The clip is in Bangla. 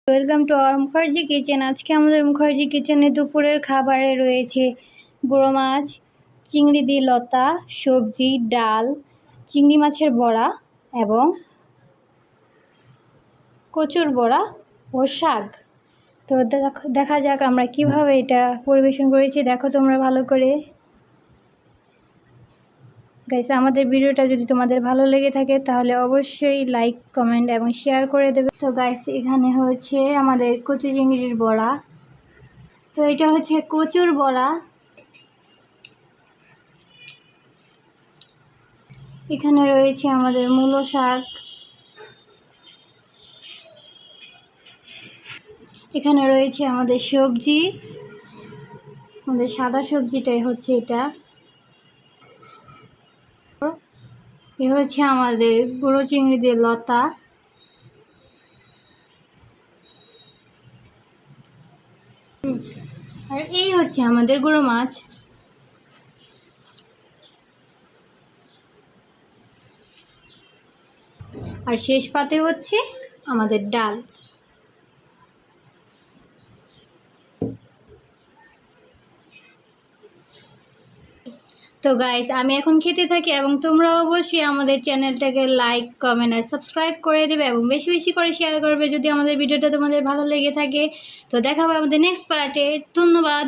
Welcome to our Mukherjee kitchen. আজকে আমাদের মুখার্জি কিচেনে দুপুরের খাবারে রয়েছে গুঁড়ো মাছ, চিংড়ি দিয়ে লতা, সবজি, ডাল, চিংড়ি মাছের বড়া এবং কচুর বড়া ও শাক। তো দেখা যাক আমরা কিভাবে এটা পরিবেশন করেছি। দেখো তোমরা ভালো করে। গাইস, আমাদের ভিডিওটা যদি তোমাদের ভালো লেগে থাকে তাহলে অবশ্যই লাইক, কমেন্ট এবং শেয়ার করে দেবে। তো গাইস, এখানে হচ্ছে আমাদের কচু চিংড়ির বড়া। তো এটা হচ্ছে কচুর বড়া। এখানে রয়েছে আমাদের মূলো শাক। এখানে রয়েছে আমাদের সবজি, আমাদের সাদা সবজিটাই হচ্ছে এটা। এ হচ্ছে আমাদের গুঁড়ো চিংড়ি দিয়ে লতা। আর এই হচ্ছে আমাদের গুঁড়ো মাছ। আর শেষ পাতে হচ্ছে আমাদের ডাল। তো গাইস, আমি এখন খেতে থাকি এবং তোমরা অবশ্যই আমাদের চ্যানেলটাকে লাইক, কমেন্ট আর সাবস্ক্রাইব করে দেবে এবং বেশি বেশি করে শেয়ার করবে যদি আমাদের ভিডিওটা তোমাদের ভালো লেগে থাকে। তো দেখা হবে আমাদের নেক্সট পার্টে। ধন্যবাদ।